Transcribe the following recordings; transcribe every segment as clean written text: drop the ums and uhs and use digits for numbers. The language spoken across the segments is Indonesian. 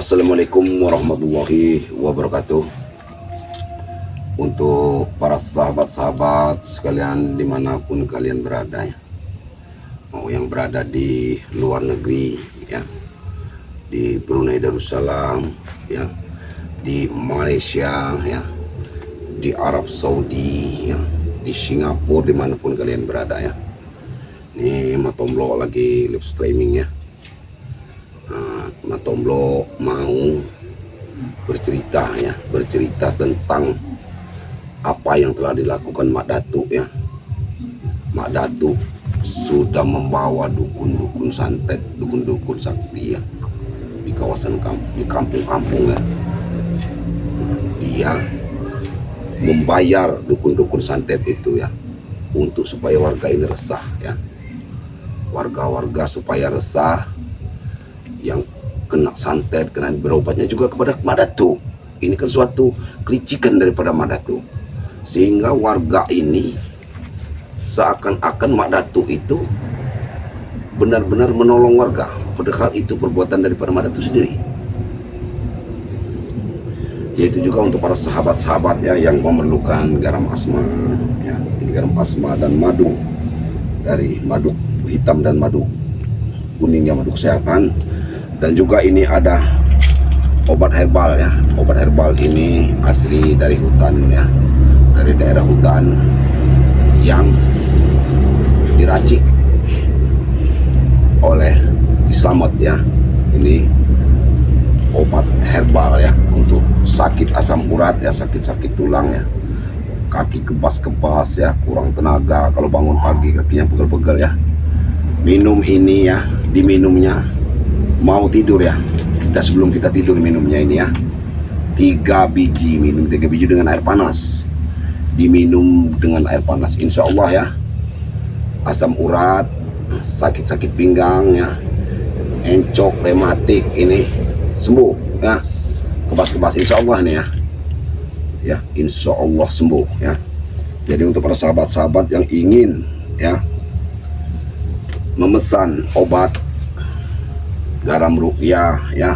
Assalamualaikum warahmatullahi wabarakatuh. Untuk para sahabat-sahabat sekalian dimanapun kalian berada ya, mau yang berada di luar negeri ya, di Brunei Darussalam ya, di Malaysia ya, di Arab Saudi ya, di Singapura, dimanapun kalian berada ya. Ini Matomblo lagi live streaming ya. Matomblo mau bercerita ya, bercerita tentang apa yang telah dilakukan Mak Datuk ya. Mak Datuk sudah membawa dukun-dukun santet, dukun-dukun sakti ya, di kawasan di kampung-kampung ya. Dia membayar dukun-dukun santet itu ya, untuk supaya warga ini resah ya. Warga-warga supaya resah, yang kena santet, kena berobatnya juga kepada Mak Datuk. Ini kan suatu kelicikan daripada Mak Datuk, sehingga warga ini seakan-akan Mak Datuk itu benar-benar menolong warga, padahal itu perbuatan daripada Mak Datuk sendiri. Yaitu juga untuk para sahabat-sahabat ya, yang memerlukan garam asma ya. Ini garam asma dan madu, dari madu hitam dan madu kuningnya, madu kesehatan. Dan juga ini ada obat herbal ya. Obat herbal ini asli dari hutan ya, dari daerah hutan yang diracik oleh Islamat ya. Ini obat herbal ya, untuk sakit asam urat ya, sakit-sakit tulang ya, kaki kebas-kebas ya, kurang tenaga, kalau bangun pagi kakinya pegel-pegel ya. Minum ini ya, diminumnya mau tidur ya, sebelum kita tidur minumnya ini ya. 3 biji, minum 3 biji dengan air panas, diminum dengan air panas, insya Allah ya, asam urat, sakit-sakit pinggang ya, encok, rematik ini sembuh ya, kebas-kebas insya Allah nih ya, insya Allah sembuh ya. Jadi untuk para sahabat-sahabat yang ingin ya memesan obat garam ruqyah ya,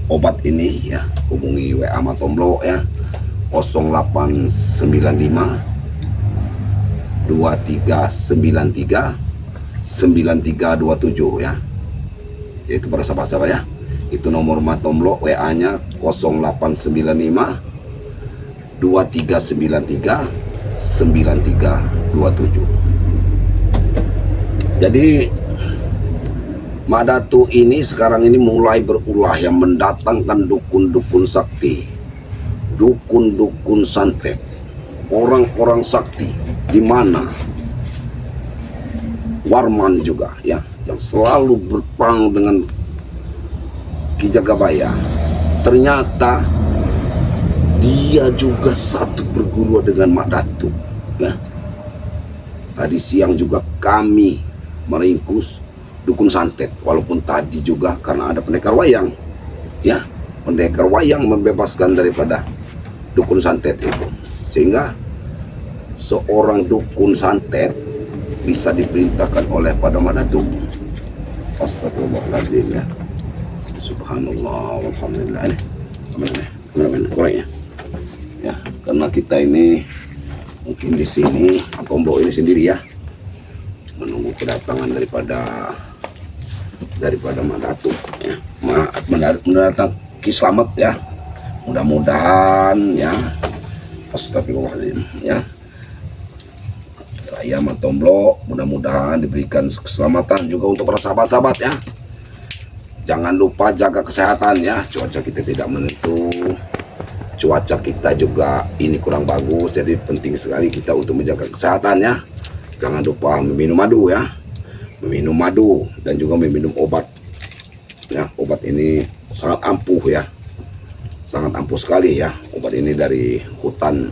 obat ini ya, hubungi WA Matomblo ya, 0895 2393 9327 ya. Yaitu para sahabat-sahabat ya, itu nomor Matomblo, WA nya 0895 2393 9327. Jadi Mak Datuk ini sekarang ini mulai berulah yang mendatangkan dukun-dukun sakti, dukun-dukun santet, orang-orang sakti, di mana Warman juga ya, yang selalu berperang dengan Ki Jagabaya. Ternyata dia juga satu berguru dengan Mak Datuk ya. Tadi siang juga kami meringkus dukun santet, walaupun tadi juga karena ada pendekar wayang ya, pendekar wayang membebaskan daripada dukun santet itu, sehingga seorang dukun santet bisa diperintahkan oleh pada Mak Datuk. Astagfirullahaladzim ya, subhanallah walhamdulillah. Kurangnya ya, karena kita ini mungkin di sini Matomblo ini sendiri ya, menunggu kedatangan daripada Mak Datuk ya, mendatang Ki Slamet ya. Mudah-mudahan ya, astagfirullahaladzim ya, saya Matomblo mudah-mudahan diberikan keselamatan juga untuk para sahabat-sahabat ya. Jangan lupa jaga kesehatan ya, cuaca kita tidak menentu, cuaca kita juga ini kurang bagus, jadi penting sekali kita untuk menjaga kesehatan ya. Jangan lupa meminum madu ya, meminum madu dan juga meminum obat ya. Obat ini sangat ampuh ya, sangat ampuh sekali ya. Obat ini dari hutan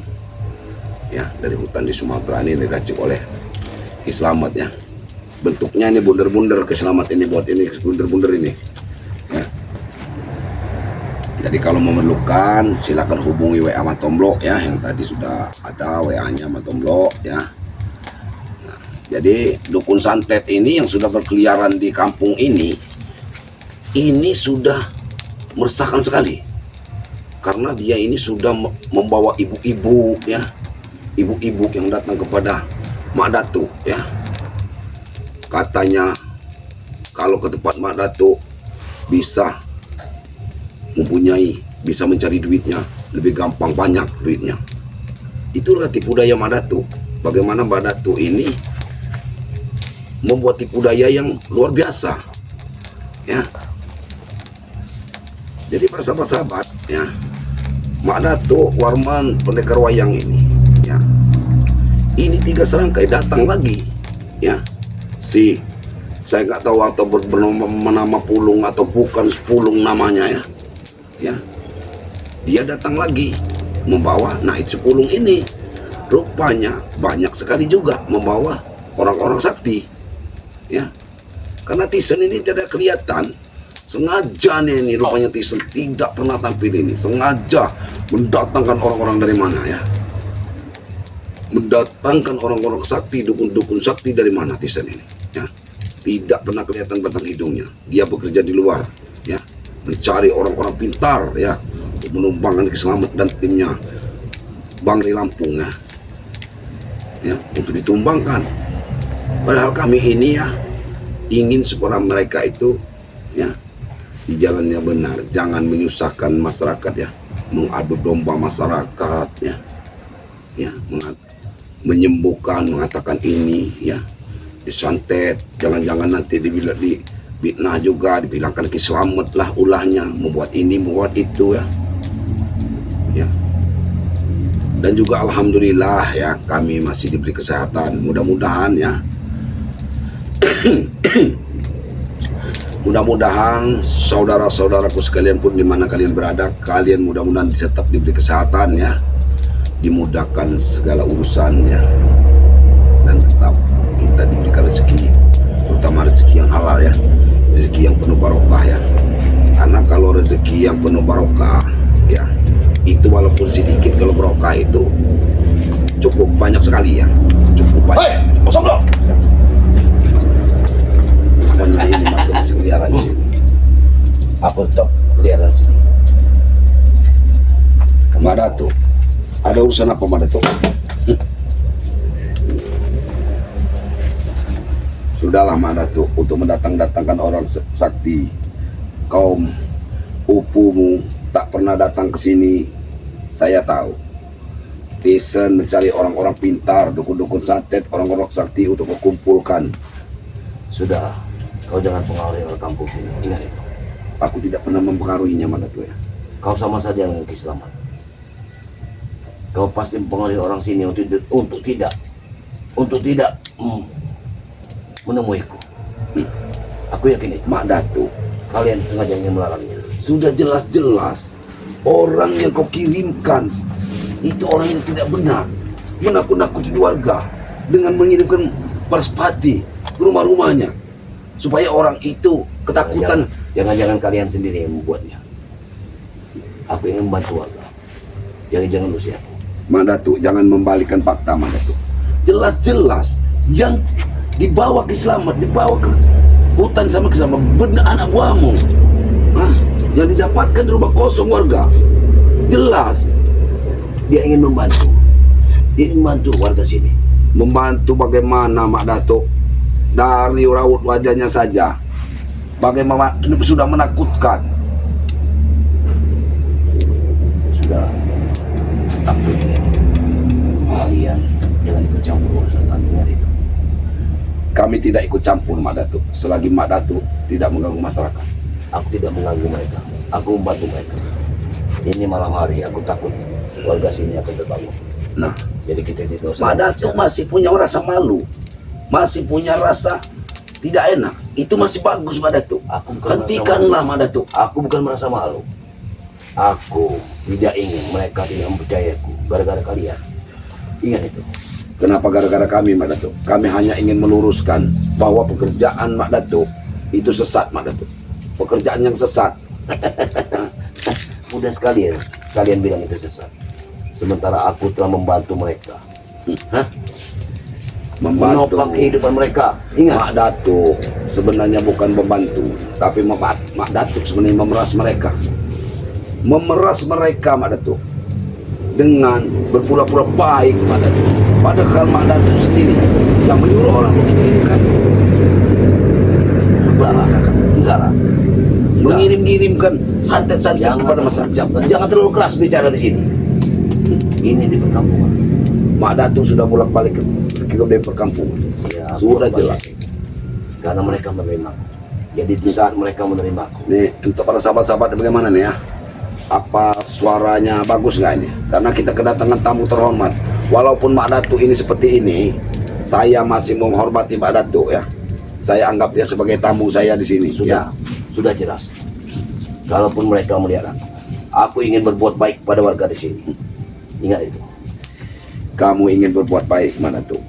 ya, dari hutan di Sumatera ini diracik oleh Ki Slamet ya. Bentuknya ini bunder-bunder, Ki Slamet ini buat ini bunder-bunder ini ya. Jadi kalau memerlukan silakan hubungi WA Matomblo ya, yang tadi sudah ada WA nya Matomblo ya. Jadi dukun santet ini yang sudah berkeliaran di kampung ini sudah meresahkan sekali. Karena dia ini sudah membawa ibu-ibu ya, ibu-ibu yang datang kepada Mak Datuk ya. Katanya kalau ke tempat Mak Datuk bisa mempunyai, bisa mencari duitnya lebih gampang, banyak duitnya. Itulah tipu daya Mak Datuk. Bagaimana Mak Datuk ini membuat tipu daya yang luar biasa ya. Jadi para sahabat-sahabat ya, Mak Datuk Warman pendekar wayang ini ya, ini 3 serangkai datang lagi ya. Saya nggak tahu atau bernama Pulung atau bukan Pulung namanya ya. Ya, dia datang lagi membawa Naid Sepulung ini. Rupanya banyak sekali juga membawa orang-orang sakti ya. Karena Tisen ini tidak kelihatan, sengaja nih ini rupanya Tisen tidak pernah tampil ini, sengaja mendatangkan orang-orang dari mana ya, mendatangkan orang-orang sakti, dukun-dukun sakti dari mana Tisen ini ya. Tidak pernah kelihatan batang hidungnya. Dia bekerja di luar ya, mencari orang-orang pintar ya, untuk menumbangkan Kiselamet dan timnya Bang Ri Lampung ya, untuk ditumbangkan. Padahal kami ini ya ingin supaya mereka itu ya di jalannya benar, jangan menyusahkan masyarakat ya, mengadu domba masyarakat ya, menyembuhkan, mengatakan ini ya, disantet, jangan-jangan nanti dibilang di fitnah juga, dibilangkan Kiselamet lah ulahnya, membuat ini, membuat itu ya. Dan juga alhamdulillah ya, kami masih diberi kesehatan. Mudah-mudahan ya, mudah-mudahan saudara-saudaraku sekalian pun di mana kalian berada, kalian mudah-mudahan tetap diberi kesehatan ya, dimudahkan segala urusannya, dan tetap kita diberikan rezeki, terutama rezeki yang halal ya, rezeki yang penuh barokah ya. Karena kalau rezeki yang penuh barokah ya, itu walaupun sedikit, kalau barokah itu cukup banyak sekali ya, cukup banyak. Hei, kosong dong. Pokoknya ini masih keliaran sini. Apa tetap keliaran sini? Mak Datuk, ada urusan apa Mak Datuk? Sudahlah Mak Datuk, untuk mendatangkan orang sakti, kaum upumu tak pernah datang ke sini. Saya tahu Tisen mencari orang-orang pintar, dukun-dukun santet, orang-orang sakti untuk kumpulkan. Sudah, kau jangan pengaruhi orang kampung sini, ingat itu. Aku tidak pernah mempengaruhinya Mak Datuk ya. Kau sama saja dengan Kiselamet. Kau pasti mempengaruhi orang sini untuk tidak menemuiku. Aku yakin itu. Mak Datuk, kalian sengaja ingin melarangnya. Sudah jelas-jelas orang yang kau kirimkan itu orang yang tidak benar, menakut-nakuti warga dengan mengirimkan Paraspati ke rumah-rumahnya supaya orang itu ketakutan. Jangan-jangan kalian sendiri yang membuatnya. Aku ingin membantu warga. Jangan usir aku. Mak Datuk, jangan membalikan fakta Mak Datuk. Jelas-jelas yang dibawa ke Kiselamet, dibawa ke hutan sama Kiselamet benar anak buahmu. Yang didapatkan di rumah kosong warga. Jelas dia ingin membantu. Dia ingin membantu warga sini. Membantu bagaimana Mak Datuk? Dari raut wajahnya saja, bagaimana sudah menakutkan. Sudah, aku ingin kalian jangan ikut campur urusan tandingan itu. Kami tidak ikut campur Mak Datuk, selagi Mak Datuk tidak mengganggu masyarakat. Aku tidak mengganggu mereka, aku membantu mereka. Ini malam hari, aku takut warga sini akan terbangun. Nah, jadi kita tidak usah. Mak Datuk masih punya rasa malu, masih punya rasa tidak enak. Itu masih bagus Mak Datuk. Hentikanlah Mak Datuk. Aku bukan merasa malu. Aku tidak ingin mereka tidak mempercayaku gara-gara kalian. Ingat itu. Kenapa gara-gara kami Mak Datuk? Kami hanya ingin meluruskan bahwa pekerjaan Mak Datuk itu sesat Mak Datuk. Pekerjaan yang sesat. Mudah sekali ya kalian bilang itu sesat. Sementara aku telah membantu mereka. Membantu menopang kehidupan mereka. Ingat, Mak Datuk sebenarnya bukan membantu, tapi Mak Datuk sebenarnya memeras mereka. memeras mereka Mak Datuk dengan berpura-pura baik Mak Datuk. Padahal Mak Datuk sendiri yang menyuruh orang untuk mengirimkan masyarakat negara, mengirimkan santet-santet kepada masyarakat. Jangan terlalu keras bicara di sini. Ini di perkampungan. Mak Datuk sudah bolak-balik ke perkampungan. Ya, Sudah bolak-balik. jelas. Karena mereka menerima. Jadi di saat mereka menerima aku, Nih untuk para sahabat-sahabat bagaimana nih ya? Apa suaranya bagus nggak ini? Karena kita kedatangan tamu terhormat. Walaupun Mak Datuk ini seperti ini, saya masih menghormati Mak Datuk ya. Saya anggap dia sebagai tamu saya di sini. sudah Ya. sudah jelas. Kalaupun mereka melihat aku ingin berbuat baik kepada warga di sini. Ingat itu. Kamu ingin berbuat baik Mak Datuk.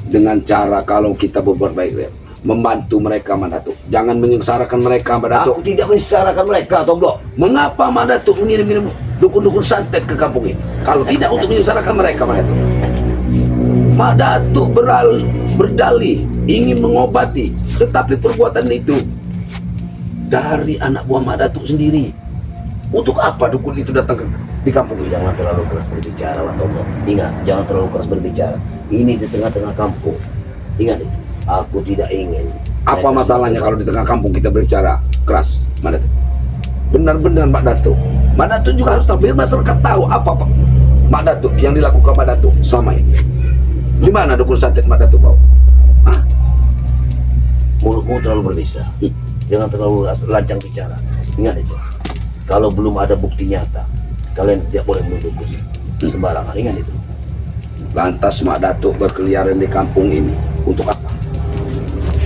Dengan cara kalau kita berbuat baik ya, membantu mereka Mak Datuk. Jangan menyengsarakan mereka Mak Datuk. Aku tidak menyengsarakan mereka, Tomblok. Mengapa Mak Datuk mengirim dukun-dukun santet ke kampung ini? Kalau tidak untuk menyengsarakan mereka Mak Datuk. Mak Datuk berdalih ingin mengobati, tetapi perbuatan itu dari anak buah Mak Datuk sendiri. Untuk apa dukun itu datang di kampung ini? Jangan terlalu keras berbicara, Pak Tomblok. Ingat, jangan terlalu keras berbicara. Ini di tengah-tengah kampung. Ingat itu. Aku tidak ingin. Apa masalahnya kalau di tengah kampung kita berbicara keras Mak Datuk? Benar-benar Mak Datuk. Mak Datuk juga harus tahu, biar masyarakat tahu apa Pak Mak Datuk yang dilakukan Mak Datuk selama ini. Di mana dukun santet Mak Datuk bau? Hah? Mulutmu terlalu berbisa. Jangan terlalu lancang bicara. Ingat itu. Kalau belum ada bukti nyata, kalian tidak boleh menuduhku sembarangan. Ingat itu. Lantas Mak Datuk berkeliaran di kampung ini untuk apa?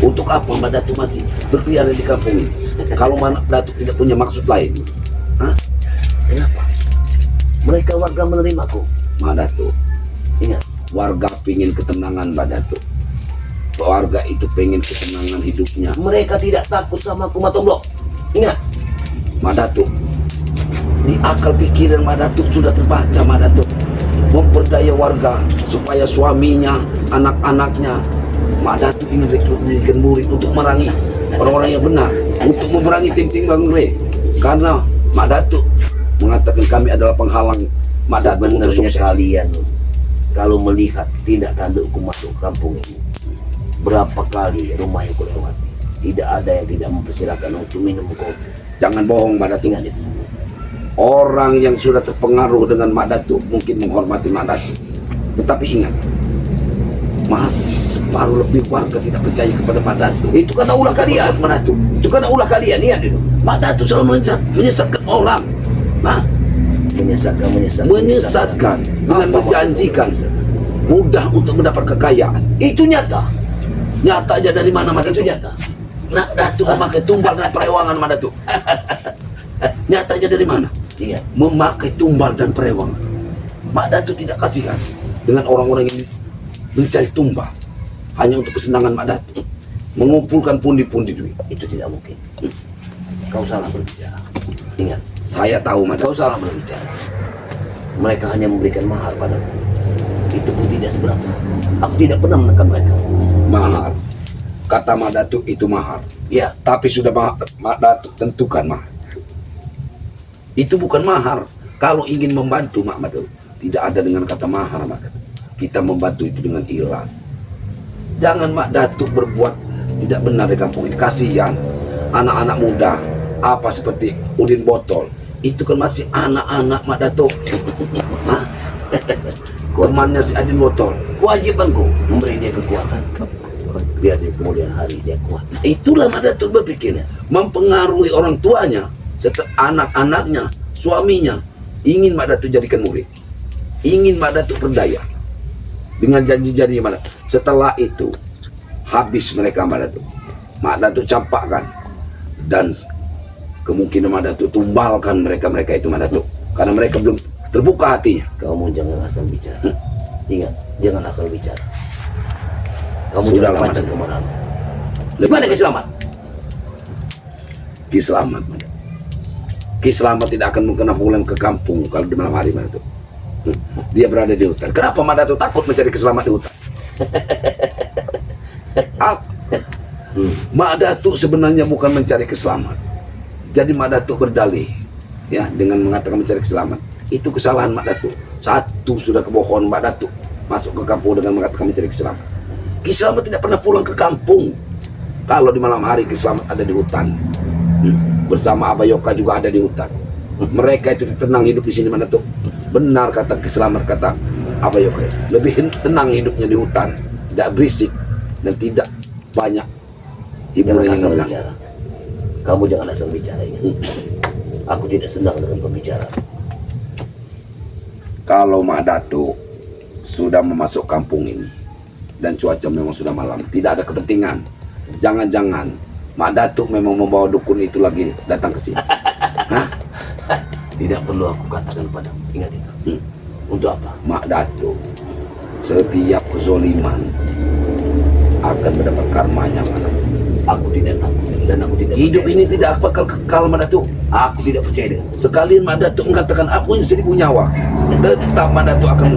Untuk apa Mak Datuk masih berkeliaran di kampung ini? Kalau Mak Datuk tidak punya maksud lain? Hah? Kenapa? Mereka warga menerimaku. Mak Datuk, Ingat. warga pingin ketenangan Mak Datuk. Warga itu pengen ketenangan hidupnya. Mereka tidak takut sama aku, Tomblok. Ingat. Mak Datuk, di akal pikiran Mak Datuk sudah terbaca Mak Datuk. Memperdaya warga supaya suaminya, anak-anaknya. Mak Datuk ingin rekrut menjadikan murid untuk merangi orang-orang yang benar, untuk memerangi tim-tim Bang Re. Karena Mak Datuk mengatakan kami adalah penghalang Mak Datuk untuk Sebenarnya sukses. kalian kalau melihat tindak tandukku masuk kampung ini, berapa kali rumah yang kulewati, tidak ada yang tidak mempersilahkan untuk minum kopi. Jangan bohong Mak Datuk. Ingat itu. Orang yang sudah terpengaruh dengan Mak Datuk mungkin menghormati Mak Datuk. Tetapi ingat, masih separuh lebih warga tidak percaya kepada Mak Datuk. Itu karena ulah kalian, Mak Datuk. Itu karena ulah kalian, ingat itu. Mak Datuk selalu menyesatkan orang. Nah, menyesatkan dengan menjanjikan mudah untuk mendapat kekayaan. Itu nyata. Nyata aja dari mana Mak Itu Datuk? nyata. Nah, Datuk memakai tumbal dan perewangan Mak Datuk. Nyata aja dari mana? Ingat. Memakai tumbal dan perewangan. Mak Datuk tidak kasihan dengan orang-orang yang mencari tumbal hanya untuk kesenangan Mak Datuk, mengumpulkan pundi-pundi duit. Itu tidak mungkin. Kau salah berbicara. Ingat. Saya tahu Mak Datuk. Kau salah berbicara. Mereka hanya memberikan mahar padaku. Itu pun tidak seberapa. Aku tidak pernah menekan mereka. Mahar. Kata Mak Datuk itu mahar. Ya, Tapi sudah Mak Datuk tentukan mahar. Itu bukan mahar. Kalau ingin membantu Mak Datuk, tidak ada dengan kata mahar Mak Datuk. Kita membantu itu dengan ikhlas. Jangan Mak Datuk berbuat tidak benar di kampung ini. Kasihan anak-anak muda, apa seperti Udin Botol. Itu kan masih anak-anak Mak Datuk. Hah? Temannya si Udin Botol. kewajibanku memberi dia kekuatan. Biar di kemudian hari dia kuat. Itulah Mak Datuk berpikirnya, mempengaruhi orang tuanya, anak-anaknya, suaminya. Ingin Mak Datuk jadikan murid, ingin Mak Datuk berdaya dengan janji-janji Mak Datuk. Setelah itu habis mereka Mak Datuk. Mak Datuk campakkan dan kemungkinan Mak Datuk tumbalkan mereka itu Mak Datuk, karena mereka belum terbuka hatinya. Kamu jangan asal bicara. Ingat, jangan asal bicara. Kamu Sudahlah, jangan pancing Mak. kemarahan. Gimana Kiselamat? Ki Selamat Mak Datuk. Ki Selamat tidak akan mengenal pulang ke kampung kalau di malam hari Mak Datuk. Dia berada di hutan. Kenapa Mak Datuk takut mencari Keselamat di hutan? Mak Datuk sebenarnya bukan mencari Keselamat. Jadi Mak Datuk berdalih ya dengan mengatakan mencari keselamatan. Itu kesalahan Mak Datuk. Satu sudah kebohongan Mak Datuk masuk ke kampung dengan mengatakan mencari keselamatan. Ki Slamet tidak pernah pulang ke kampung. Kalau di malam hari Ki Slamet ada di hutan. Bersama Abayoka juga ada di hutan. Mereka itu tenang hidup di sini Mak Datuk. Benar kata Ki Slamet, kata Abayoka. Lebih tenang hidupnya di hutan, tidak berisik dan tidak banyak hiburan yang hilang. Kamu jangan asal bicara ini. Aku tidak senang dengan pembicaraan. Kalau Mak Datuk sudah memasuk kampung ini dan cuaca memang sudah malam, tidak ada kepentingan. Jangan-jangan Mak Datuk memang membawa dukun itu lagi datang ke sini. Hah? Tidak perlu aku katakan padamu. Ingat itu. Untuk apa? Mak Datuk, setiap kezoliman akan mendapat karmanya Mak Datuk. Aku tidak takut dan aku tidak Hidup percaya. ini tidak bakal kekal Mak Datuk. Aku tidak percaya dengan Sekalian Mak Datuk mengatakan aku punya 1000 nyawa, tetap Mak Datuk akan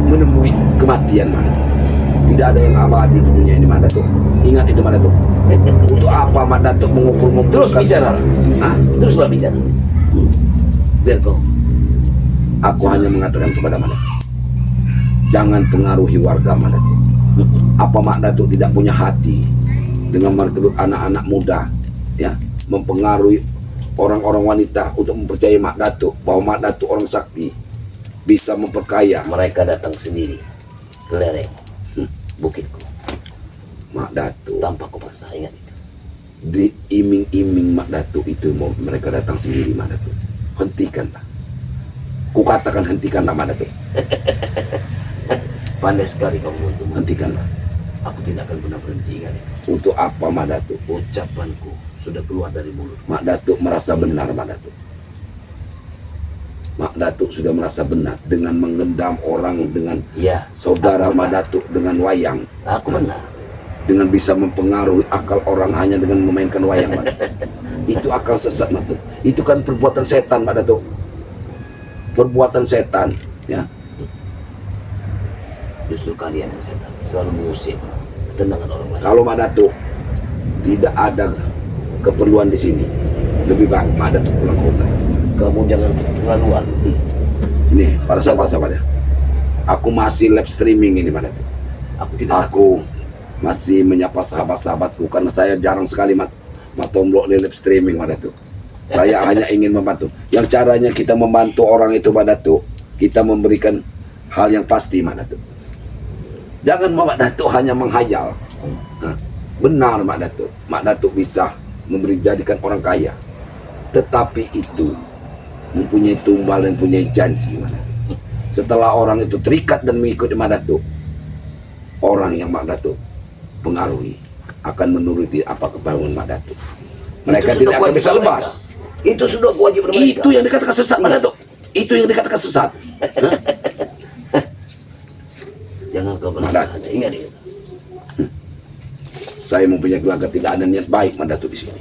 menemui kematian Mak Datuk. Tidak ada yang abadi di dunia ini Mak Datuk. Ingat itu Mak Datuk. Untuk apa Mak Datuk mengukur-ngukur? Terus bicara. Hah? Teruslah bicara. Biar kau. Aku hanya mengatakan kepada Mak Datuk, jangan pengaruhi warga Mak Datuk. Apa Mak Datuk tidak punya hati dengan merekrut anak-anak muda, ya, mempengaruhi orang-orang wanita untuk mempercayai Mak Datuk bahwa Mak Datuk orang sakti, bisa memperkaya. Mereka datang sendiri ke lereng bukitku Mak Datuk, tanpa kupaksa. Ingat itu. diiming-iming Mak Datuk itu mau mereka datang sendiri Mak Datuk. Hentikanlah. Kukatakan hentikanlah Mak Datuk. Pandai sekali kamu untuk Hentikanlah. Aku tidak akan pernah berhenti. Ingat itu. Untuk apa Mak Datuk? Ucapanku sudah keluar dari mulut. Mak Datuk merasa benar Mak Datuk. Mak Datuk sudah merasa benar dengan mengendam orang, dengan Ya, saudara aku Mak benar. Datuk dengan wayang, Aku benar. dengan bisa mempengaruhi akal orang hanya dengan memainkan wayang Mak Datuk. Itu akal sesat Mak Datuk. Itu kan perbuatan setan Mak Datuk. Perbuatan setan, ya. Justru kalian yang setan selalu mengusir ketenangan orang lain. Kalau Mak Datuk tidak ada keperluan di sini, lebih baik Mak Datuk pulang ke hutan. Kamu jangan keterlaluan. Nih, para sahabat-sahabat ya. Aku masih live streaming ini Mak Datuk. Aku tidak takut. Aku masih menyapa sahabat-sahabatku karena saya jarang sekali matomblok di live streaming Mak Datuk. Saya hanya ingin membantu. Yang caranya kita membantu orang itu Mak Datuk, kita memberikan hal yang pasti Mak Datuk. Jangan Mak Datuk hanya menghayal. Nah, benar Mak Datuk. Mak Datuk bisa jadikan orang kaya. Tetapi itu mempunyai tumbal dan mempunyai janji Mak Datuk. Setelah orang itu terikat dan mengikuti Mak Datuk, orang yang Mak Datuk pengaruhi akan menuruti apa kemauan Mak Datuk. Mereka Itu sudah tidak akan bisa kewajiban lepas. mereka. Itu sudah kewajiban mereka. Itu yang dikatakan sesat Mak Datuk. Itu yang dikatakan sesat. Jangan kau Mak berkata. Datuk. Ingat itu. Saya mempunyai gelagat tidak ada niat baik Mak Datuk di sini.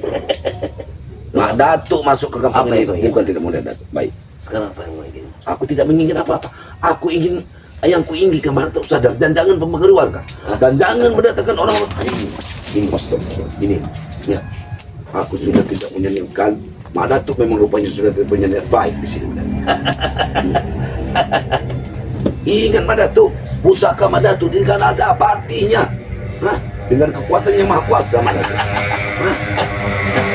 Mak Datuk masuk ke kampung Apa ini itu, ya? bukan tidak mau Datuk baik. Sekarang apa yang mau ingin? Aku tidak menginginkan apa-apa. Aku ingin yang kuinginkan Mak Datuk sadar dan jangan mempengaruhi warga dan jangan mendatangkan orang-orang ini kostum ini. Ya, aku sudah tidak punya niat kan. Mak Datuk memang rupanya sudah tidak punya niat baik di sini. Ingat Mak Datuk, pusaka Mak Datuk ini kan ada apa artinya? Hah? Dengan kekuatan yang maha kuasa Mak Datuk. Hah?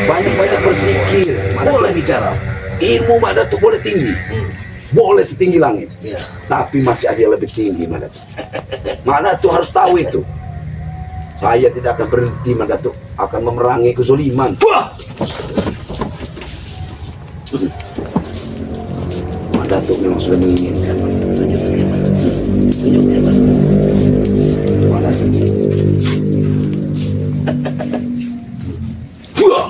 Banyak-banyak bersikir. Mak Datuk Boleh bicara. ilmu Mak Datuk boleh tinggi, boleh setinggi langit, Ya. tapi masih ada yang lebih tinggi Mak Datuk. Mak Datuk harus tahu itu. Saya tidak akan berhenti Mak Datuk akan memerangi kezoliman. Wah! Mak Datuk memang sudah menginginkan. Tunjuknya mana? Mak Datuk. Wah!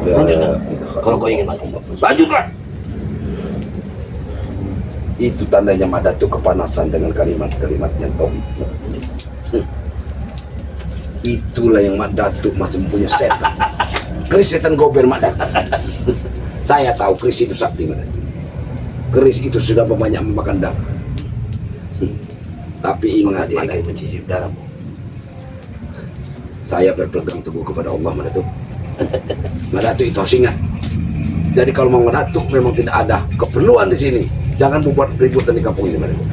Tunjukkan. Kalau kau ingin mati. Lanjutkan. Itu tandanya Mak Datuk kepanasan dengan kalimat-kalimat yang tauhid. Itulah yang Mak Datuk masih mempunyai setan. Keris setan gober Mak Datuk. Saya tahu keris itu sakti Mak Datuk. Keris itu sudah banyak memakan darah. Tapi ingat dia Mak akan Datuk, mencicip darahmu. saya berpegang teguh kepada Allah Mak Datuk. Mak Datuk itu harus ingat. Jadi kalau Mak Datuk memang tidak ada keperluan di sini, jangan membuat keributan di kampung ini Mak Datuk.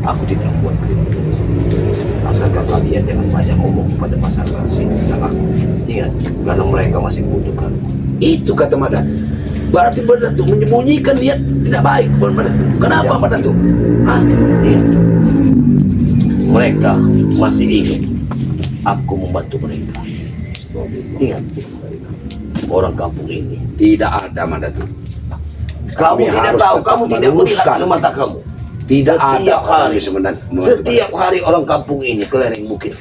Aku tidak membuat keributan. Asalkan kalian jangan banyak ngomong kepada masyarakat sini tentang aku. Ingat, karena mereka masih membutuhkan. Itu kata Mak Datuk. Berarti Mak Datuk menyembunyikan dia tidak baik Mak Datuk. Kenapa Mak Datuk? Hah? Ingat, mereka masih ingin aku membantu mereka. Ingat, orang kampung ini. Tidak ada Mak Datuk. Kamu Kami tidak harus tahu, tetap kamu tidak melihat meluruskan. dengan mata kamu. Tidak Setiap ada orang hari. yang bisa membantu. Setiap hari orang kampung ini ke lereng bukit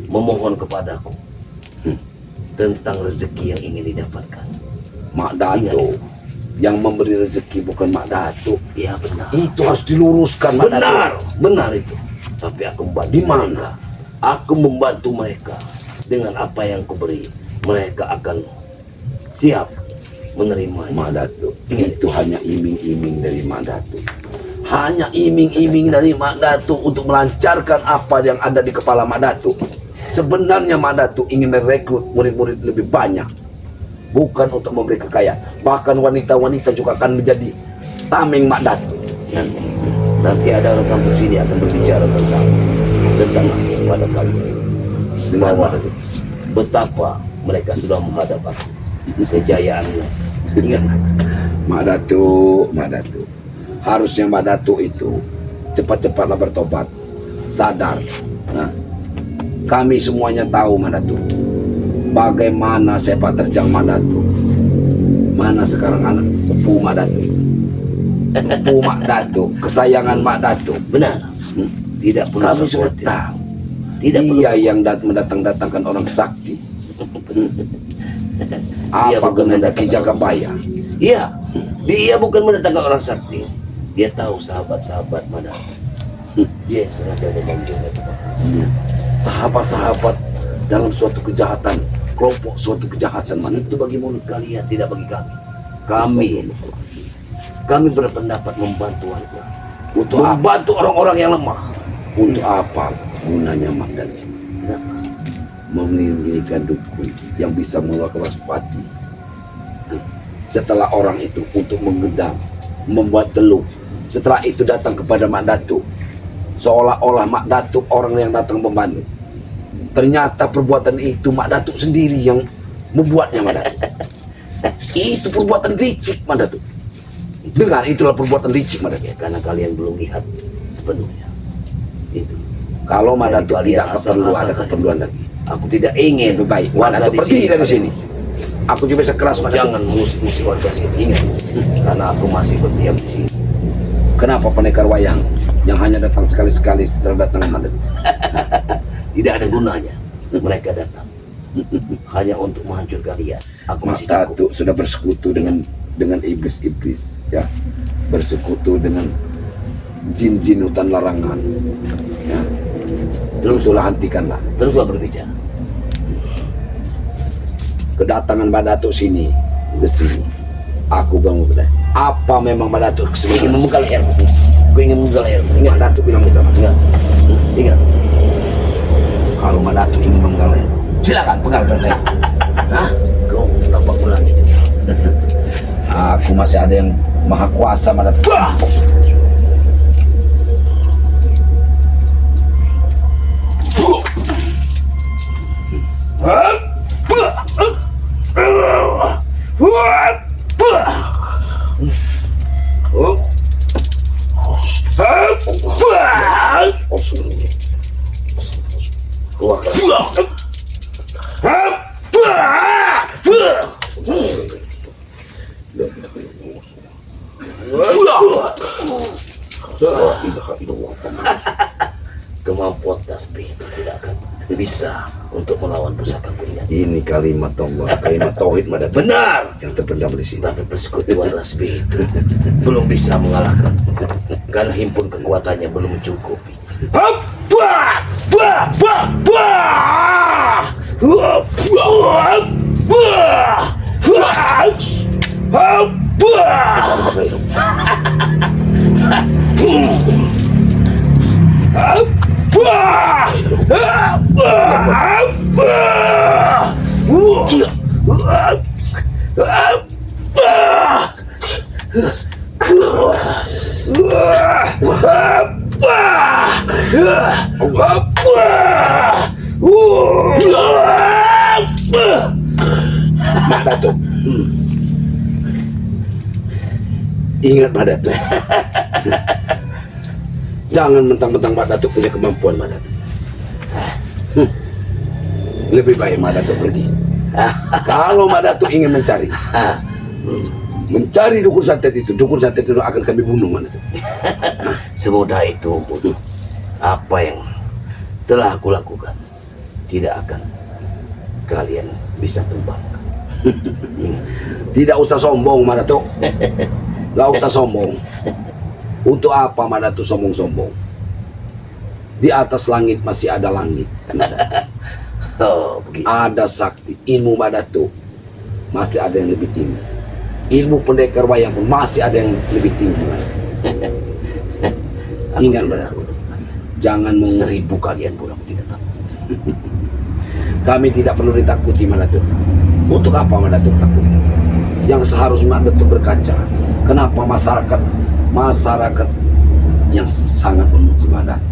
memohon kepadaku tentang rezeki yang ingin didapatkan. Mak Datuk yang memberi rezeki bukan Mak Datuk. Ya benar. Itu harus diluruskan Mak Datuk. Benar, benar itu. Tapi aku membantu Di mana? mereka. Aku membantu mereka dengan apa yang kuberi. Mereka akan siap menerimanya. Mak Datuk, itu hanya iming-iming dari Mak Datuk. Hanya iming-iming dari Mak Datuk untuk melancarkan apa yang ada di kepala Mak Datuk. Sebenarnya Mak Datuk ingin merekrut murid-murid lebih banyak. Bukan untuk memberi kekayaan. Bahkan wanita-wanita juga akan menjadi tameng Mak Datuk. Nanti ada orang kampung sini akan berbicara tentang aku kepada kalian. Dengar Bahwa Mak Datuk. betapa mereka sudah menghadap aku. Kejayaannya. Ingat, Mak Datuk. Harusnya Mak Datuk itu cepat-cepatlah bertobat, sadar. Nah, kami semuanya tahu Mak Datuk, bagaimana sepak terjang Mak Datuk. Mana sekarang anak Pupu Mak Datuk, Pupu Mak Datuk, kesayangan Mak Datuk. benar. Tidak perlu Kami sudah khawatir. tahu. Tidak perlu Dia yang mendatang-datangkan orang sakti. Dia Apa bukan gunanya Ki mendatangkan Jagabaya? Iya, dia bukan mendatangkan orang sakti. Dia tahu sahabat-sahabat mana. Dia sengaja memanggil mereka. Sahabat-sahabat dalam suatu kejahatan, kelompok suatu kejahatan mana? Itu bagi mulut kalian, tidak bagi kami. Kami berpendapat membantu warga. Untuk apa? Membantu orang-orang yang lemah. Untuk apa gunanya Mak Datuk? Memilihkan dukun yang bisa mengeluarkan waspati. Setelah orang itu untuk menggedam, membuat telur. Setelah itu datang kepada Mak Datuk. Seolah-olah Mak Datuk orang yang datang membantu. Ternyata perbuatan itu Mak Datuk sendiri yang membuatnya Mak Datuk. Itu perbuatan licik Mak Datuk. Dengar, itulah perbuatan licik Mak Datuk. Ya, karena kalian belum lihat sepenuhnya. Itu. Kalau Mak Jadi Datuk kalian tidak perlu asal-asal ada saja. keperluan lagi. Aku tidak ingin Lebih baik Mak warga Datuk di pergi dari kalian- sini. Aku juga bisa keras Mak Datuk. Jangan mengusik-usik warga sini. Ingat, karena aku masih berdiam di sini. Kenapa pendekar wayang yang hanya datang sekali-sekali setelah datang Mak Datuk? Tidak ada gunanya mereka datang. Hanya untuk menghancurkan kalian. Aku Mak masih cukup. Datuk sudah bersekutu dengan iblis-iblis, ya, bersekutu dengan jin-jin hutan larangan. Ya. Itulah hentikanlah Teruslah berbicara. kedatangan Mak Datuk sini ke sini. Aku bangun kedai. Apa memang Mak Datuk Aku ingin kesini? memenggal leher. Aku ingin memenggal leher. Mak Datuk bilang betul. Ingat. Ingat. Kalau Mak Datuk ingin menggal leher, silakan penggalkan leher. Hah? Kau tampak ulangi. Aku masih ada yang maha kuasa Mak Datuk. Bah! Kemampuan tasbih itu tidak akan bisa untuk melawan pusaka kuningan. Ini kalimat Allah, kalimat tauhid Mak Datuk Benar. yang terpendam di sini. Tapi persekutuan tasbih itu belum bisa mengalahkan karena himpun kekuatannya belum mencukupi. Hap! Wah! Wah! Wah! Wah! Wah! Wah! Mak Datuk. Ingat Mak Datuk. Jangan mentang-mentang Mak Datuk punya kemampuan Mak Datuk. Lebih baik Mak Datuk pergi. Kalau Mak Datuk ingin mencari dukun santet itu akan kami bunuh Mak Datuk. Semudah itu, Empu. Apa yang telah aku lakukan tidak akan kalian bisa tumbangkan. Tidak usah sombong Mak Datuk. Gak usah sombong. Untuk apa Mak Datuk sombong-sombong? Di atas langit masih ada langit. Oh, begitu. Ada sakti. Ilmu Mak Datuk masih ada yang lebih tinggi. Ilmu pendekar wayang pun masih ada yang lebih tinggi. Ingat Mak Datuk. Jangan 1000 kalian pun aku tidak takut. Kami tidak perlu ditakuti Mak Datuk. Untuk apa Mak Datuk takut? Yang seharusnya Mak Datuk berkaca. Kenapa masyarakat yang sangat membenci Mak Datuk